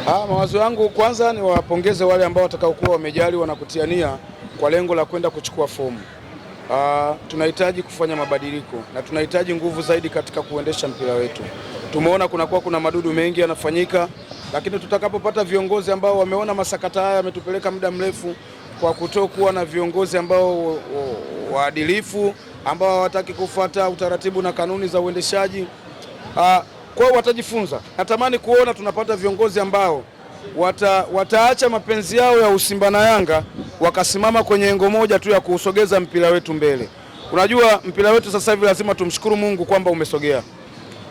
Mawazo yangu kwanza ni wapongeze wale ambao watakaokuwa wamejaliwa na kutiania kwa lengo la kwenda kuchukua fomu. Tunahitaji kufanya mabadiliko na tunahitaji nguvu zaidi katika kuendesha mpira wetu. Tumeona kuna madudu mengi yanafanyika, lakini tutakapopata viongozi ambao wameona masakata haya yametupeleka muda mrefu kwa kutokuwa na viongozi ambao waadilifu, ambao hawataki kufuata utaratibu na kanuni za uendeshaji, kwao watajifunza. Natamani kuona tunapata viongozi ambao wataacha mapenzi yao ya Usimba na Yanga, wakasimama kwenye engo moja tu ya kuusogeza mpira wetu mbele. Unajua mpira wetu sasa hivi lazima tumshukuru Mungu kwamba umesogea.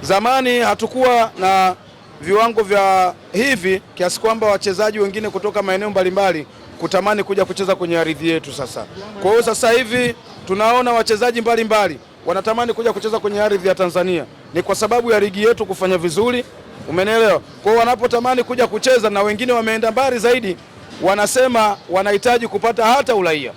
Zamani hatukuwa na viwango vya hivi kiasi kwamba wachezaji wengine kutoka maeneo mbalimbali kutamani kuja kucheza kwenye ardhi yetu sasa. Kwa hiyo sasa hivi tunaona wachezaji mbalimbali wanatamani kuja kucheza kwenye ardhi ya Tanzania. Ni kwa sababu ya ligi yetu kufanya vizuri, umenielewa? Kwa hiyo wanapotamani kuja kucheza, na wengine wameenda mbali zaidi, wanasema wanahitaji kupata hata uraia.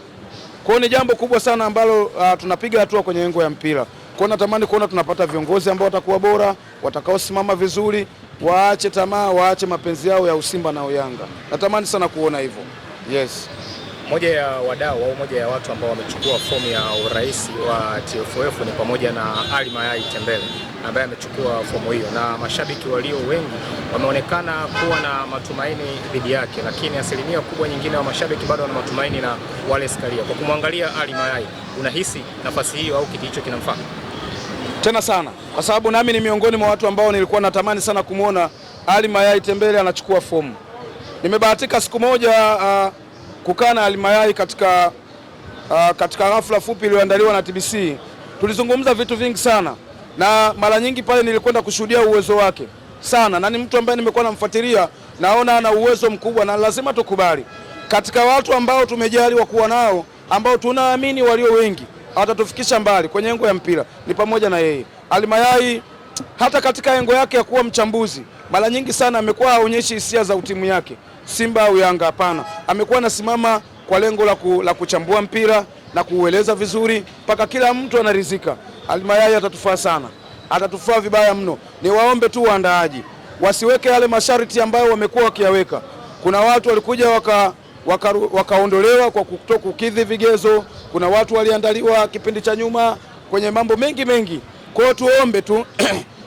Kwa hiyo ni jambo kubwa sana ambalo tunapiga hatua kwenye engo ya mpira. Kwa hiyo natamani kuona tunapata viongozi ambao watakuwa bora, watakaosimama vizuri, waache tamaa, waache mapenzi yao ya Usimba na Uyanga. Natamani sana kuona hivyo. Yes. Moja ya wadau au moja ya watu ambao wamechukua fomu ya urais wa TFF ni pamoja na Ali Mayai Tembele ambaye amechukua fomu hiyo, na mashabiki walio wengi wameonekana kuwa na matumaini dhidi yake, lakini asilimia kubwa nyingine wa mashabiki bado wana matumaini na Wallace Karia. Kwa kumwangalia Ali Mayai, unahisi nafasi hiyo au kiti hicho kinamfaa? Tena sana, kwa sababu nami ni miongoni mwa watu ambao nilikuwa natamani sana kumwona Ali Mayai Tembele anachukua fomu. Nimebahatika siku moja kukaa na Ali Mayai katika ghafla fupi iliyoandaliwa na TBC. Tulizungumza vitu vingi sana, na mara nyingi pale nilikwenda kushuhudia uwezo wake sana, na ni mtu ambaye nimekuwa namfuatilia, naona ana uwezo mkubwa, na lazima tukubali katika watu ambao tumejaliwa kuwa nao, ambao tunaamini walio wengi watatufikisha mbali kwenye engo ya mpira, ni pamoja na yeye Ali Mayai. Hata katika engo yake ya kuwa mchambuzi, mara nyingi sana amekuwa haonyeshi hisia za utimu yake Simba au Yanga, hapana. Amekuwa anasimama kwa lengo la kuchambua mpira na kuueleza vizuri mpaka kila mtu anaridhika. Ali Mayai atatufaa sana, atatufaa vibaya mno. Niwaombe tu waandaaji wasiweke yale masharti ambayo wamekuwa wakiyaweka. Kuna watu walikuja wakaondolewa kwa kutokukidhi vigezo. Kuna watu waliandaliwa kipindi cha nyuma kwenye mambo mengi. Kwa hiyo tuombe tu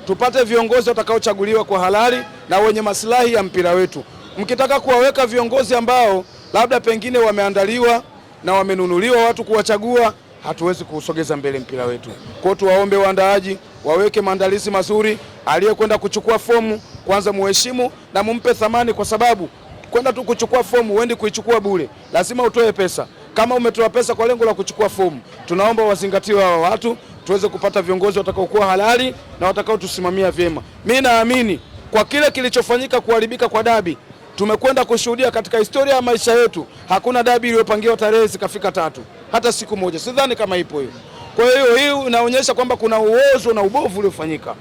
tupate viongozi watakaochaguliwa kwa halali na wenye maslahi ya mpira wetu. Mkitaka kuwaweka viongozi ambao labda pengine wameandaliwa na wamenunuliwa watu kuwachagua, hatuwezi kusogeza mbele mpira wetu. Kwa hiyo tuwaombe waandaaji waweke maandalizi mazuri. Aliyekwenda kuchukua fomu kwanza muheshimu na mumpe thamani, kwa sababu kwenda tu kuchukua fomu huendi kuichukua bure, lazima utoe pesa. Kama umetoa pesa kwa lengo la kuchukua fomu, tunaomba wazingatiwe hawa watu, tuweze kupata viongozi watakaokuwa halali na watakao tusimamia vyema. Mimi naamini kwa kile kilichofanyika, kuharibika kwa dabi, tumekwenda kushuhudia katika historia ya maisha yetu, hakuna dabi iliyopangiwa tarehe zikafika 3 hata siku moja. Sidhani kama ipo hiyo. Kwa hiyo hii inaonyesha kwamba kuna uozo na ubovu uliofanyika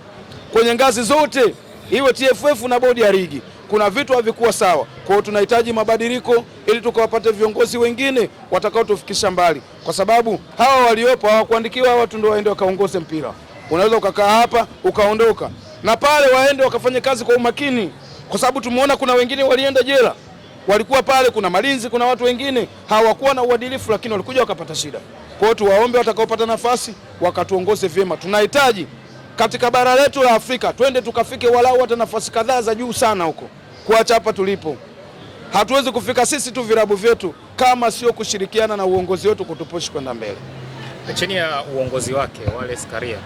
kwenye ngazi zote, iwe TFF na bodi ya ligi. Kuna vitu havikuwa sawa. Kwa hiyo tunahitaji mabadiliko ili tukawapate viongozi wengine watakao tufikisha mbali, kwa sababu hawa waliopo hawakuandikiwa watu ndio waende wakaongoze mpira. Unaweza ukakaa hapa ukaondoka, na pale waende wakafanye kazi kwa umakini, kwa sababu tumeona kuna wengine walienda jela, walikuwa pale, kuna malinzi, kuna watu wengine hawakuwa na uadilifu, lakini walikuja wakapata shida. Kwa hiyo tuwaombe watakaopata nafasi wakatuongoze vyema. Tunahitaji katika bara letu la Afrika twende tukafike walau hata nafasi kadhaa za juu sana huko, kuacha hapa tulipo. Hatuwezi kufika sisi tu virabu vyetu kama sio kushirikiana na uongozi wetu kutupushi kwenda mbele. Chini ya uongozi wake Wallace Karia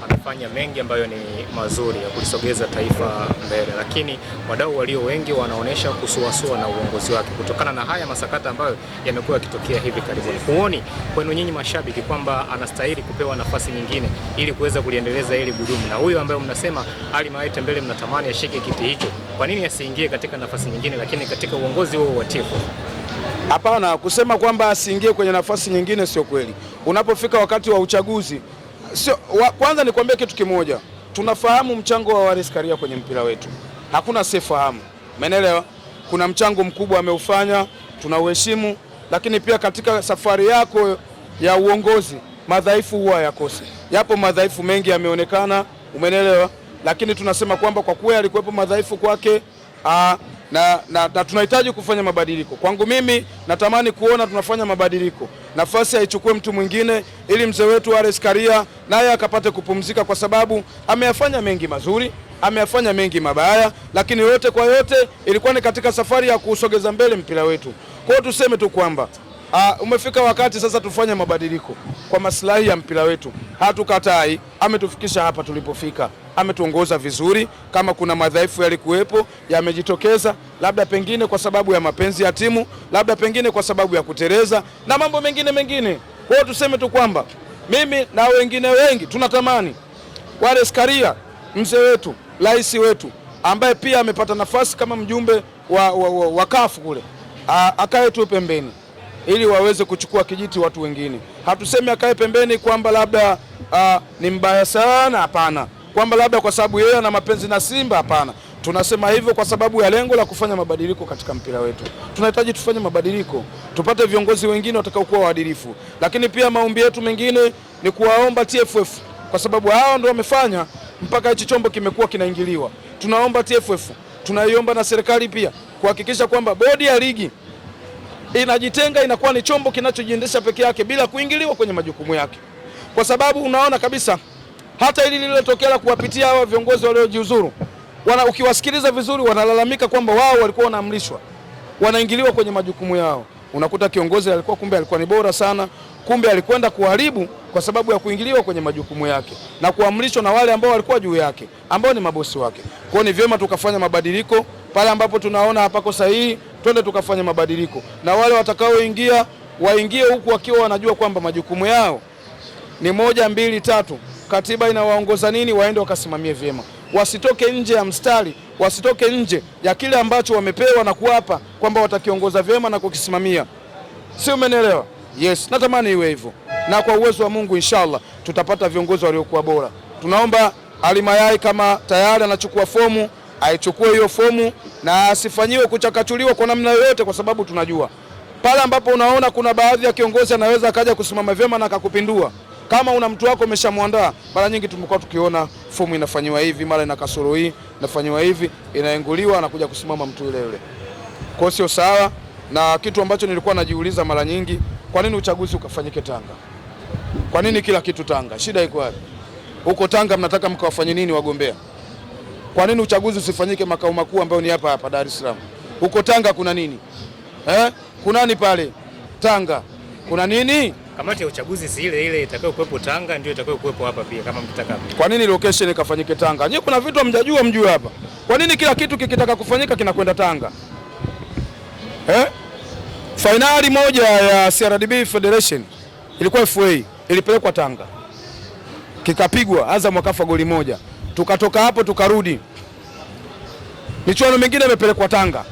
amefanya mengi ambayo ni mazuri ya kulisogeza taifa mbele, lakini wadau walio wengi wanaonesha kusuasua na uongozi wake kutokana na haya masakata ambayo yamekuwa yakitokea hivi karibuni. Huoni kwenu nyinyi mashabiki kwamba anastahili kupewa nafasi nyingine ili kuweza kuliendeleza hili gudumu? Na huyo ambaye mnasema Ali Mayai Tembele mnatamani ashike kiti hicho, kwa nini asiingie katika nafasi nyingine lakini katika uongozi huo wa TFF? Hapana, kusema kwamba asiingie kwenye nafasi nyingine sio kweli. Unapofika wakati wa uchaguzi, kwanza nikwambie kitu kimoja, tunafahamu mchango wa Wallace Karia kwenye mpira wetu, hakuna sifahamu, umeelewa? Kuna mchango mkubwa ameufanya, tunauheshimu, lakini pia katika safari yako ya uongozi madhaifu huwa yakosi. Yapo madhaifu mengi yameonekana, umeelewa? Lakini tunasema kwamba kwa kuwa alikuwepo madhaifu kwake, na tunahitaji kufanya mabadiliko. Kwangu mimi natamani kuona tunafanya mabadiliko, nafasi aichukue mtu mwingine, ili mzee wetu Wallace Karia naye akapate kupumzika, kwa sababu ameyafanya mengi mazuri, ameyafanya mengi mabaya, lakini yote kwa yote ilikuwa ni katika safari ya kusogeza mbele mpira wetu. Kwa hiyo tuseme tu kwamba umefika wakati sasa tufanye mabadiliko kwa maslahi ya mpira wetu. Hatukatai, ametufikisha hapa tulipofika, ametuongoza vizuri. Kama kuna madhaifu yalikuwepo yamejitokeza, labda pengine kwa sababu ya mapenzi ya timu, labda pengine kwa sababu ya kuteleza na mambo mengine. Kwa hiyo tuseme tu kwamba mimi na wengine wengi tunatamani Wallace Karia, mzee wetu, rais wetu, ambaye pia amepata nafasi kama mjumbe wa CAF kule, akae tu pembeni ili waweze kuchukua kijiti watu wengine. Hatusemi akae pembeni kwamba labda ni mbaya sana, hapana. Kwamba labda kwa sababu yeye ana mapenzi na Simba, hapana. Tunasema hivyo kwa sababu ya lengo la kufanya mabadiliko katika mpira wetu. Tunahitaji tufanye mabadiliko, tupate viongozi wengine watakaokuwa waadilifu. Lakini pia maombi yetu mengine ni kuwaomba TFF, kwa sababu hao ndio wamefanya mpaka hichi chombo kimekuwa kinaingiliwa. Tunaomba TFF, tunaiomba na serikali pia kuhakikisha kwamba bodi ya ligi inajitenga, inakuwa ni chombo kinachojiendesha peke yake bila kuingiliwa kwenye majukumu yake, kwa sababu unaona kabisa hata hili lililotokea la kuwapitia hawa viongozi waliojiuzuru, ukiwasikiliza vizuri wanalalamika kwamba wao walikuwa wanaamrishwa, wanaingiliwa kwenye majukumu yao. Unakuta kiongozi alikuwa ni bora sana, kumbe alikwenda kuharibu kwa sababu ya kuingiliwa kwenye majukumu yake na kuamrishwa na wale ambao walikuwa juu yake, ambao ni mabosi wake. Kwa hiyo ni vyema tukafanya mabadiliko pale ambapo tunaona hapako sahihi, twende tukafanya mabadiliko, na wale watakaoingia waingie huku wakiwa wanajua kwamba majukumu yao ni 1, 2, 3, katiba inawaongoza nini, waende wakasimamie vyema, wasitoke nje ya mstari, wasitoke nje ya kile ambacho wamepewa na kuapa kwamba watakiongoza vyema na kukisimamia. Si umenielewa? Yes, natamani iwe hivyo, na kwa uwezo wa Mungu inshallah tutapata viongozi waliokuwa bora. Tunaomba Ali Mayai kama tayari anachukua fomu, aichukue hiyo fomu na asifanyiwe kuchakachuliwa kwa namna yoyote, kwa sababu tunajua pale ambapo unaona kuna baadhi ya kiongozi anaweza akaja kusimama vyema na akakupindua. Kama una mtu wako umeshamwandaa, mara nyingi tumekuwa tukiona fomu inafanywa hivi, mara ina kasoro hii, inafanywa hivi, inaenguliwa na kuja kusimama mtu yule yule. Kwa sio sawa, na kitu ambacho nilikuwa najiuliza mara nyingi, kwa nini uchaguzi ukafanyike Tanga? Kwa nini kila kitu Tanga? Shida iko wapi? Huko Tanga mnataka mkawafanye nini wagombea? Kwa nini uchaguzi usifanyike makao makuu ambayo ni hapa Dar es Salaam? Huko Tanga kuna nini? Kuna nini pale Tanga? Kuna nini? Kamati ya uchaguzi si ile itakayokuwepo Tanga ndio itakayokuwepo hapa pia kama mkitaka. Kwa nini location ikafanyike Tanga? Nyinyi kuna vitu hamjajua mjue hapa. Kwa nini kila kitu kikitaka kufanyika kinakwenda Tanga? Finali moja ya CRDB Federation ilikuwa FA, ilipelekwa Tanga. Kikapigwa, Azam wakafa goli moja. Tukatoka hapo tukarudi. Michuano mingine imepelekwa Tanga.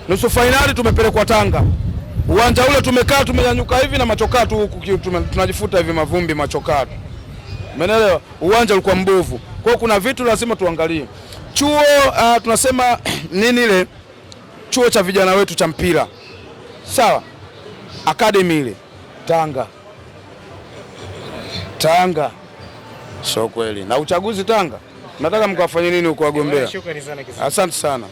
Nusu finali tumepelekwa Tanga. Uwanja ule tumekaa tumenyanyuka hivi na machokaa tu huku tunajifuta hivi mavumbi machokaa tu. Umeelewa? Uwanja ulikuwa mbovu. Kwa hiyo kuna vitu lazima tuangalie. Chuo tunasema nini ile? Chuo cha vijana wetu cha mpira. Sawa? Academy ile Tanga. So kweli. Na uchaguzi Tanga. Nataka mkawafanye nini huko wagombea? Shukrani sana. Asante sana.